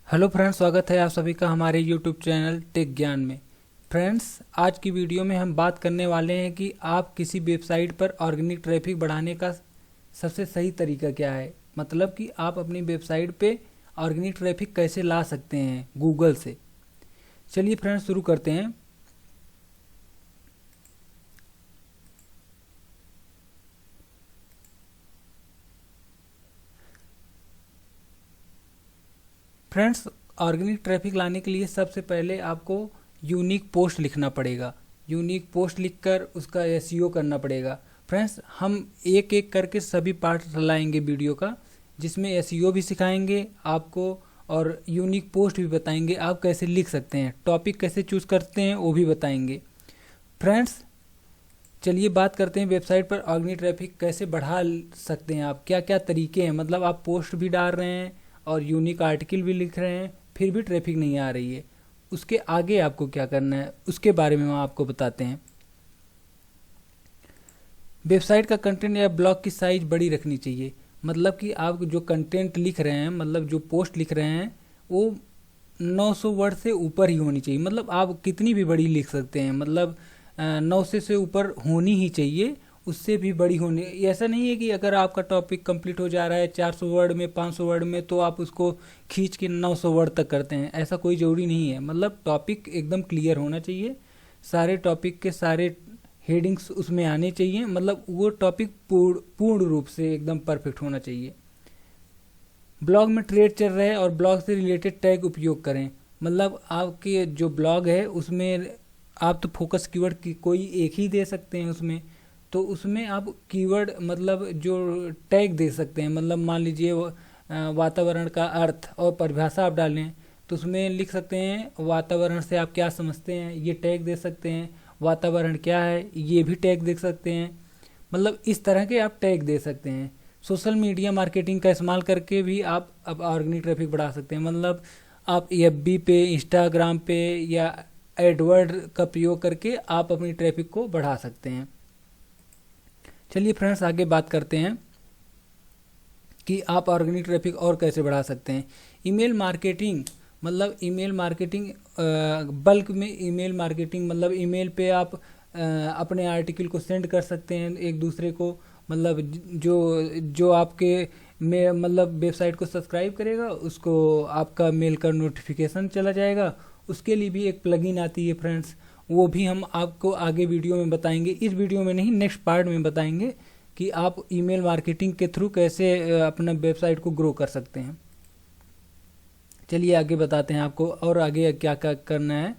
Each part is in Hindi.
हेलो फ्रेंड्स, स्वागत है आप सभी का हमारे यूट्यूब चैनल टेक ज्ञान में। फ्रेंड्स, आज की वीडियो में हम बात करने वाले हैं कि आप किसी वेबसाइट पर ऑर्गेनिक ट्रैफिक बढ़ाने का सबसे सही तरीका क्या है। मतलब कि आप अपनी वेबसाइट पे ऑर्गेनिक ट्रैफिक कैसे ला सकते हैं गूगल से। चलिए फ्रेंड्स, शुरू करते हैं। फ्रेंड्स, ऑर्गेनिक ट्रैफिक लाने के लिए सबसे पहले आपको यूनिक पोस्ट लिखना पड़ेगा। यूनिक पोस्ट लिखकर उसका एसईओ करना पड़ेगा। फ्रेंड्स, हम एक एक करके सभी पार्ट लाएंगे वीडियो का, जिसमें एसईओ भी सिखाएंगे आपको और यूनिक पोस्ट भी बताएंगे आप कैसे लिख सकते हैं, टॉपिक कैसे चूज करते हैं वो भी बताएंगे। फ्रेंड्स, चलिए बात करते हैं वेबसाइट पर ऑर्गेनिक ट्रैफिक कैसे बढ़ा सकते हैं। आप क्या क्या तरीके हैं, मतलब आप पोस्ट भी डाल रहे हैं और यूनिक आर्टिकल भी लिख रहे हैं, फिर भी ट्रैफिक नहीं आ रही है, उसके आगे आपको क्या करना है उसके बारे में हम आपको बताते हैं। वेबसाइट का कंटेंट या ब्लॉग की साइज बड़ी रखनी चाहिए। मतलब कि आप जो कंटेंट लिख रहे हैं, मतलब जो पोस्ट लिख रहे हैं, वो 900 वर्ड से ऊपर ही होनी चाहिए। मतलब आप कितनी भी बड़ी लिख सकते हैं, मतलब 900 से ऊपर होनी ही चाहिए, उससे भी बड़ी होनी। ऐसा नहीं है कि अगर आपका टॉपिक कंप्लीट हो जा रहा है 400 वर्ड में, 500 वर्ड में, तो आप उसको खींच के 900 वर्ड तक करते हैं। ऐसा कोई ज़रूरी नहीं है। मतलब टॉपिक एकदम क्लियर होना चाहिए, सारे टॉपिक के सारे हेडिंग्स उसमें आने चाहिए। मतलब वो टॉपिक पूर्ण रूप से एकदम परफेक्ट होना चाहिए। ब्लॉग में ट्रेड चल रहे हैं और ब्लॉग से रिलेटेड टैग उपयोग करें। मतलब आपके जो ब्लॉग है उसमें आप तो फोकस कीवर्ड की कोई एक ही दे सकते हैं उसमें, तो उसमें आप कीवर्ड मतलब जो टैग दे सकते हैं। मतलब मान लीजिए वातावरण का अर्थ और परिभाषा आप डालें, तो उसमें लिख सकते हैं वातावरण से आप क्या समझते हैं, ये टैग दे सकते हैं। वातावरण क्या है, ये भी टैग दे सकते हैं। मतलब इस तरह के आप टैग दे सकते हैं। सोशल मीडिया मार्केटिंग का इस्तेमाल करके भी आप अब ऑर्गेनिक ट्रैफिक बढ़ा सकते हैं। मतलब आप एफबी पे, इंस्टाग्राम पे या एडवर्ड का प्रयोग करके आप अपनी ट्रैफिक को बढ़ा सकते हैं। चलिए फ्रेंड्स, आगे बात करते हैं कि आप ऑर्गेनिक ट्रैफिक और कैसे बढ़ा सकते हैं। ईमेल मार्केटिंग, मतलब ईमेल मार्केटिंग बल्क में ईमेल मार्केटिंग, मतलब ईमेल पे आप अपने आर्टिकल को सेंड कर सकते हैं एक दूसरे को। मतलब जो जो आपके में मतलब वेबसाइट को सब्सक्राइब करेगा उसको आपका मेल का नोटिफिकेशन चला जाएगा। उसके लिए भी एक प्लगइन आती है फ्रेंड्स, वो भी हम आपको आगे वीडियो में बताएंगे। इस वीडियो में नहीं, नेक्स्ट पार्ट में बताएंगे कि आप ईमेल मार्केटिंग के थ्रू कैसे अपना वेबसाइट को ग्रो कर सकते हैं। चलिए आगे बताते हैं आपको और आगे क्या क्या करना है।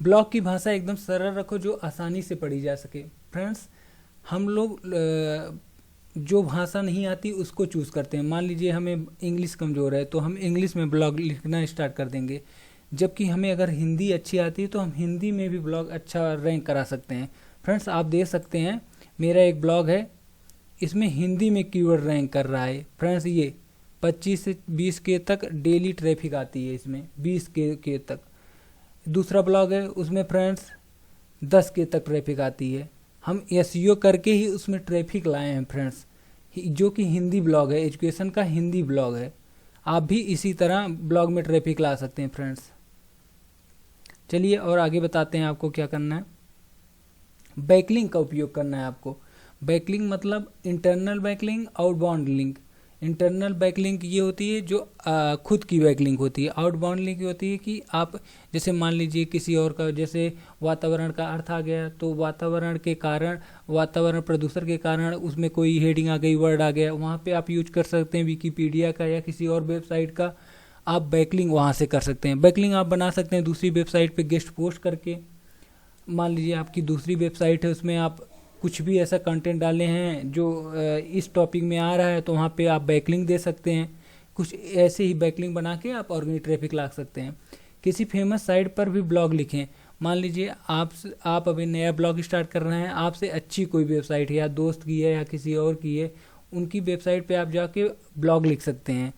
ब्लॉग की भाषा एकदम सरल रखो जो आसानी से पढ़ी जा सके। फ्रेंड्स, हम लोग जो भाषा नहीं आती उसको चूज़ करते हैं। मान लीजिए हमें इंग्लिश कमज़ोर है तो हम इंग्लिश में ब्लॉग लिखना स्टार्ट कर देंगे, जबकि हमें अगर हिंदी अच्छी आती है तो हम हिंदी में भी ब्लॉग अच्छा रैंक करा सकते हैं। फ्रेंड्स, आप देख सकते हैं मेरा एक ब्लॉग है, इसमें हिंदी में कीवर्ड रैंक कर रहा है। फ्रेंड्स, ये 25 से 20 के तक डेली ट्रैफिक आती है, इसमें 20 के तक। दूसरा ब्लॉग है, उसमें फ्रेंड्स 10 के तक ट्रैफिक आती है। हम एसईओ करके ही उसमें ट्रैफिक लाए हैं फ्रेंड्स, जो कि हिंदी ब्लॉग है, एजुकेशन का हिंदी ब्लॉग है। आप भी इसी तरह ब्लॉग में ट्रैफिक ला सकते हैं फ्रेंड्स। चलिए और आगे बताते हैं आपको क्या करना है। बैकलिंक का उपयोग करना है आपको। बैकलिंक मतलब internal backlink, outbound link. Internal backlink ये होती है जो खुद की बैकलिंक होती है। आउटबाउंड लिंक ये होती है कि आप जैसे मान लीजिए किसी और का, जैसे वातावरण का अर्थ आ गया तो वातावरण के कारण, वातावरण प्रदूषण के कारण उसमें कोई हेडिंग आ गई, वर्ड आ गया, वहाँ पे आप यूज कर सकते हैं विकीपीडिया का या किसी और वेबसाइट का। आप बैकलिंक वहाँ से कर सकते हैं। बैकलिंक आप बना सकते हैं दूसरी वेबसाइट पे गेस्ट पोस्ट करके। मान लीजिए आपकी दूसरी वेबसाइट है, उसमें आप कुछ भी ऐसा कंटेंट डाले हैं जो इस टॉपिक में आ रहा है, तो वहाँ पे आप बैकलिंक दे सकते हैं। कुछ ऐसे ही बैकलिंक बना के आप ऑर्गेनिक ट्रैफिक ला सकते हैं। किसी फेमस साइट पर भी ब्लॉग लिखें। मान लीजिए आप अभी नया ब्लॉग स्टार्ट कर रहे हैं, आपसे अच्छी कोई वेबसाइट है, या दोस्त की है या किसी और की है, उनकी वेबसाइट पे आप जाके ब्लॉग लिख सकते हैं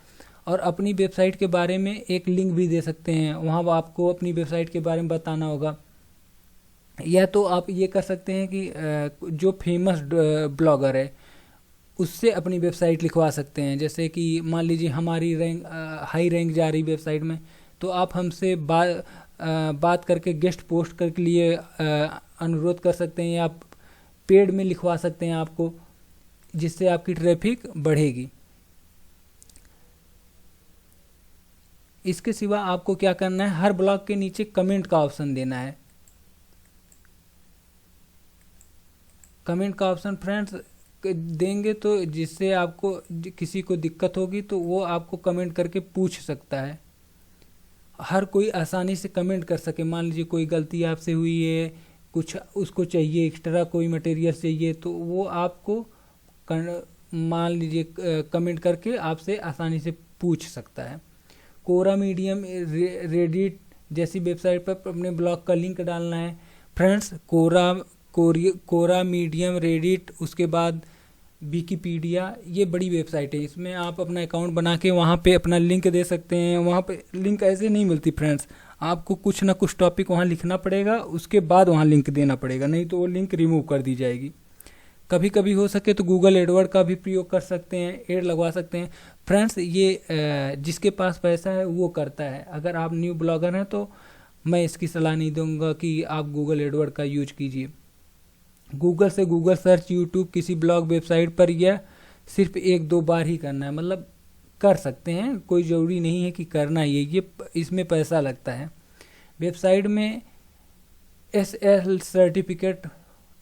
और अपनी वेबसाइट के बारे में एक लिंक भी दे सकते हैं। वहाँ आपको अपनी वेबसाइट के बारे में बताना होगा। या तो आप ये कर सकते हैं कि जो फेमस ब्लॉगर है उससे अपनी वेबसाइट लिखवा सकते हैं। जैसे कि मान लीजिए हमारी रैंक हाई रैंक जा रही वेबसाइट में, तो आप हमसे बात करके गेस्ट पोस्ट के लिए अनुरोध कर सकते हैं, या पेड में लिखवा सकते हैं आपको, जिससे आपकी ट्रैफिक बढ़ेगी। इसके सिवा आपको क्या करना है, हर ब्लॉग के नीचे कमेंट का ऑप्शन देना है। कमेंट का ऑप्शन फ्रेंड्स देंगे तो जिससे आपको किसी को दिक्कत होगी तो वो आपको कमेंट करके पूछ सकता है। हर कोई आसानी से कमेंट कर सके। मान लीजिए कोई गलती आपसे हुई है, कुछ उसको चाहिए एक्स्ट्रा, कोई मटेरियल चाहिए, तो वो आपको मान लीजिए कमेंट करके आपसे आसानी से पूछ सकता है। कोरा मीडियम, रेडिट जैसी वेबसाइट पर अपने ब्लॉग का लिंक डालना है फ्रेंड्स। कोरा मीडियम, रेडिट, उसके बाद विकिपीडिया, ये बड़ी वेबसाइट है। इसमें आप अपना अकाउंट बना के वहाँ पे अपना लिंक दे सकते हैं। वहाँ पे लिंक ऐसे नहीं मिलती फ्रेंड्स, आपको कुछ ना कुछ टॉपिक वहाँ लिखना पड़ेगा, उसके बाद वहाँ लिंक देना पड़ेगा, नहीं तो वो लिंक रिमूव कर दी जाएगी। कभी कभी हो सके तो गूगल एडवर्ड का भी प्रयोग कर सकते हैं, एड लगवा सकते हैं फ्रेंड्स। ये जिसके पास पैसा है वो करता है। अगर आप न्यू ब्लॉगर हैं तो मैं इसकी सलाह नहीं दूंगा कि आप गूगल एडवर्ड का यूज कीजिए। गूगल से गूगल सर्च, यूट्यूब, किसी ब्लॉग वेबसाइट पर यह सिर्फ 1-2 बार ही करना है, मतलब कर सकते हैं, कोई ज़रूरी नहीं है कि करना ही है। ये इसमें पैसा लगता है। वेबसाइट में SSL सर्टिफिकेट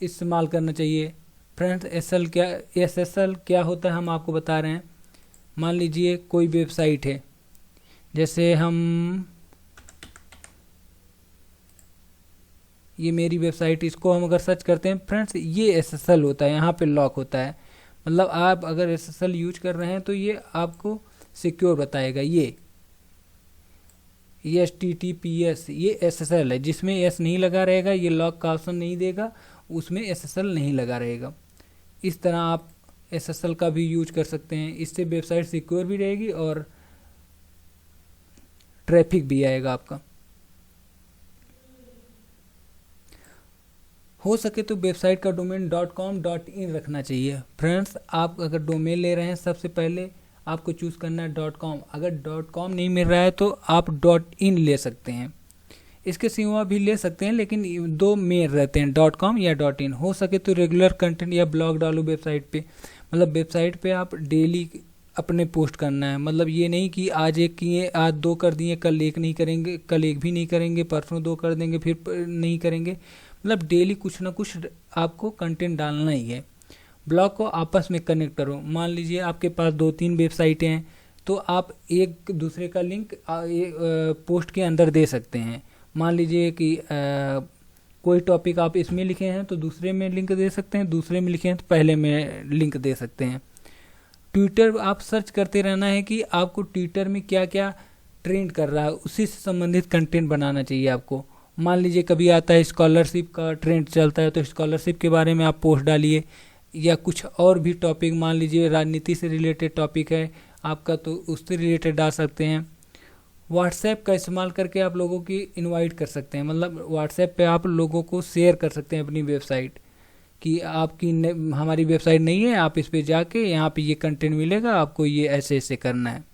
इस्तेमाल करना चाहिए फ्रेंड्स। SSL क्या होता है हम आपको बता रहे हैं। मान लीजिए कोई वेबसाइट है, जैसे हम ये मेरी वेबसाइट, इसको हम अगर सर्च करते हैं फ्रेंड्स, ये SSL होता है, यहाँ पे लॉक होता है। मतलब आप अगर SSL यूज कर रहे हैं तो ये आपको सिक्योर बताएगा। ये HTTPS ये SSL है, जिसमें S नहीं लगा रहेगा, ये लॉक का ऑप्शन नहीं देगा, उसमें SSL नहीं लगा रहेगा। इस तरह आप SSL का भी यूज कर सकते हैं। इससे वेबसाइट सिक्योर भी रहेगी और ट्रैफिक भी आएगा आपका। हो सके तो वेबसाइट का डोमेन .com .in रखना चाहिए फ्रेंड्स। आप अगर डोमेन ले रहे हैं, सबसे पहले आपको चूज़ करना है .com। अगर .com नहीं मिल रहा है तो आप .in ले सकते हैं। इसके सिवा भी ले सकते हैं, लेकिन 2 मेन रहते हैं, .com या .in। हो सके तो रेगुलर कंटेंट या ब्लॉग डालो वेबसाइट पे। मतलब वेबसाइट पे आप डेली अपने पोस्ट करना है। मतलब ये नहीं कि आज एक किए, आज 2 कर दिए, कल एक नहीं करेंगे, कल एक भी नहीं करेंगे, परसों 2 कर देंगे, फिर नहीं करेंगे। मतलब डेली कुछ ना कुछ आपको कंटेंट डालना ही है। ब्लॉग को आपस में कनेक्ट करो। मान लीजिए आपके पास 2-3 वेबसाइटें हैं, तो आप एक दूसरे का लिंक पोस्ट के अंदर दे सकते हैं। मान लीजिए कि कोई टॉपिक आप इसमें लिखे हैं तो दूसरे में लिंक दे सकते हैं, दूसरे में लिखे हैं तो पहले में लिंक दे सकते हैं। ट्विटर आप सर्च करते रहना है कि आपको ट्विटर में क्या क्या ट्रेंड कर रहा है, उसी से संबंधित कंटेंट बनाना चाहिए आपको। मान लीजिए कभी आता है स्कॉलरशिप का ट्रेंड चलता है, तो स्कॉलरशिप के बारे में आप पोस्ट डालिए, या कुछ और भी टॉपिक, मान लीजिए राजनीति से रिलेटेड टॉपिक है आपका, तो उससे रिलेटेड डाल सकते हैं। व्हाट्सएप का इस्तेमाल करके आप लोगों की इनवाइट कर सकते हैं। मतलब व्हाट्सएप पे आप लोगों को शेयर कर सकते हैं अपनी वेबसाइट, कि आपकी हमारी वेबसाइट नहीं है, आप इस पे जाके यहाँ पे ये कंटेंट मिलेगा, आपको ये ऐसे ऐसे करना है।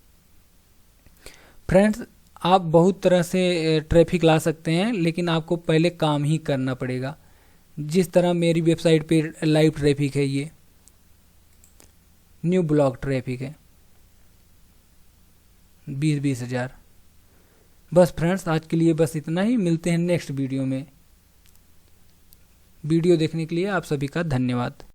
फ्रेंड्स, आप बहुत तरह से ट्रैफिक ला सकते हैं, लेकिन आपको पहले काम ही करना पड़ेगा। जिस तरह मेरी वेबसाइट पे लाइव ट्रैफिक है, ये न्यू ब्लॉग ट्रैफिक है 20-20 हज़ार। बस फ्रेंड्स, आज के लिए बस इतना ही। मिलते हैं नेक्स्ट वीडियो में। वीडियो देखने के लिए आप सभी का धन्यवाद।